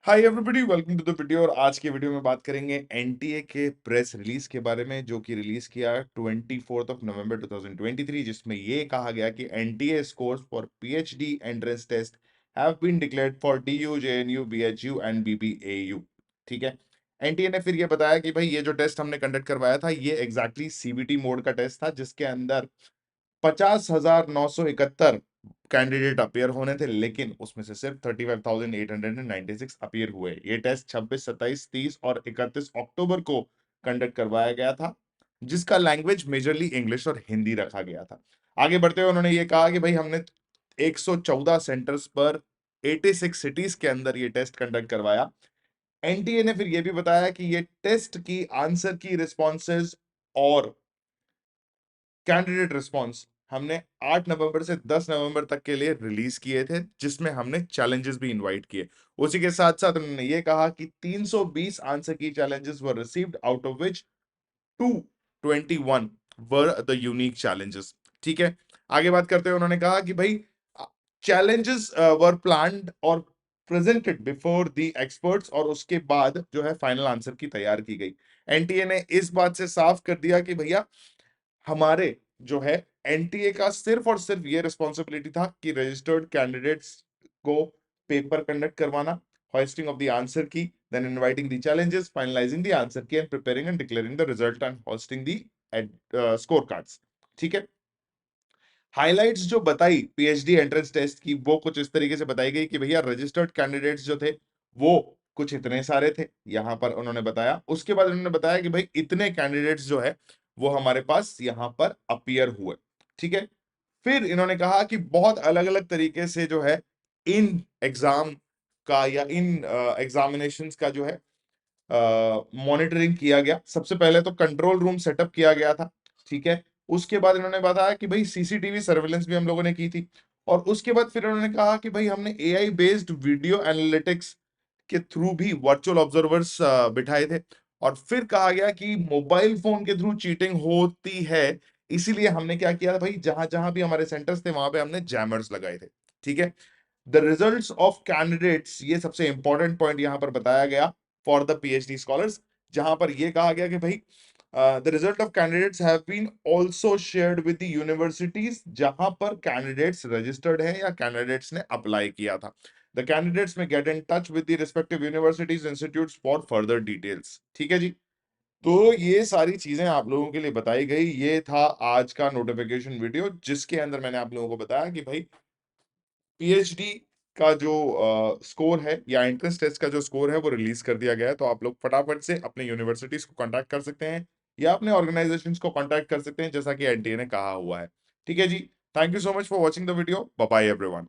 Hi everybody, welcome to the video. और आज के वीडियो में बात करेंगे एनटीए के प्रेस रिलीज के बारे में, जो कि रिलीज किया 24 नवंबर 2023, जिसमें ये कहा गया कि NTA scores for PhD entrance test have been declared for DU, JNU, BHU and BBAU. ठीक है। एनटीए ने फिर ये बताया कि भाई ये जो टेस्ट हमने कंडक्ट करवाया था ये एग्जैक्टली सीबीटी मोड का टेस्ट था, जिसके अंदर 50,971 कैंडिडेट अपियर होने थे, लेकिन उसमें से सिर्फ 35,896 अपियर हुए। ये टेस्ट 26, 27, 30 और 31 अक्टूबर को कंडक्ट करवाया गया था, जिसका लैंग्वेज मेजरली इंग्लिश और हिंदी रखा गया था। आगे बढ़ते हुए उन्होंने ये कहा कि भाई हमने 114 सेंटर्स पर 86 सिटीज के अंदर ये टेस्ट कंडक्ट करवाया। एनटीए ने फिर ये भी बताया कि ये टेस्ट की आंसर की रिस्पॉन्सेज और कैंडिडेट रिस्पॉन्स हमने 8 नवंबर से 10 नवंबर तक के लिए रिलीज किए थे, जिसमें हमने चैलेंजेस भी इनवाइट किए। उसी के साथ साथ उन्होंने ये कहा कि 320 आंसर की challenges were received, out of which 221 were the unique challenges. ठीक है। आगे बात करते हुए उन्होंने कहा कि भाई चैलेंजेस वर प्लान्ड और प्रेजेंटेड बिफोर द एक्सपर्ट्स, और उसके बाद जो है फाइनल आंसर की तैयार की गई। एनटीए ने इस बात से साफ कर दिया कि भैया हमारे जो है एनटीए का सिर्फ और सिर्फ ये रिस्पॉन्सिबिलिटी था कि रजिस्टर्ड कैंडिडेट्स को पेपर कंडक्ट करवाना, hosting of the answer key, then inviting the challenges, finalising the answer key and preparing and declaring the result and hosting the score cards. ठीक है। हाइलाइट्स जो बताई पीएचडी एंट्रेंस टेस्ट की, वो कुछ इस तरीके से बताई गई कि भैया रजिस्टर्ड कैंडिडेट्स जो थे वो कुछ इतने सारे थे, यहां पर उन्होंने बताया। उसके बाद उन्होंने बताया कि भाई इतने कैंडिडेट्स जो है वो हमारे पास यहां पर अपीयर हुए। ठीक है। फिर इन्होंने कहा कि बहुत अलग अलग तरीके से जो है इन एग्जाम का या इन एग्जामिनेशंस का जो है मॉनिटरिंग किया गया। सबसे पहले तो कंट्रोल रूम सेटअप किया गया था। ठीक है। उसके बाद इन्होंने बताया कि भाई सीसीटीवी सर्वेलेंस भी हम लोगों ने की थी। और उसके बाद फिर उन्होंने कहा कि भाई हमने एआई बेस्ड वीडियो एनालिटिक्स के थ्रू भी वर्चुअल ऑब्जर्वर्स बिठाए थे। और फिर कहा गया कि मोबाइल फोन के थ्रू चीटिंग होती है, इसीलिए हमने क्या किया था भाई, जहां जहां भी हमारे सेंटर्स थे वहां पे हमने जैमर्स लगाए थे। ठीक है। द रिजल्ट्स ऑफ कैंडिडेट्स, ये सबसे इंपॉर्टेंट पॉइंट यहां पर बताया गया फॉर द पीएचडी स्कॉलर्स, जहां पर यह कहा गया कि भाई the result of candidates have been also shared with the universities जहां पर कैंडिडेट्स रजिस्टर्ड हैं या कैंडिडेट्स ने अप्लाई किया था। द कैंडिडेट्स में get in touch with the respective universities institutes for further details. ठीक है जी। तो ये सारी चीजें आप लोगों के लिए बताई गई। ये था आज का नोटिफिकेशन वीडियो, जिसके अंदर मैंने आप लोगों को बताया कि भाई पीएचडी का जो स्कोर है या एंट्रेंस टेस्ट का जो स्कोर है वो रिलीज कर दिया गया है। तो आप लोग फटाफट से अपने यूनिवर्सिटीज को कांटेक्ट कर सकते हैं या अपने ऑर्गेनाइजेशंस को कांटेक्ट कर सकते हैं, जैसा कि एनटीए ने कहा हुआ है। ठीक है जी। Thank you so much for watching the video. Bye bye everyone.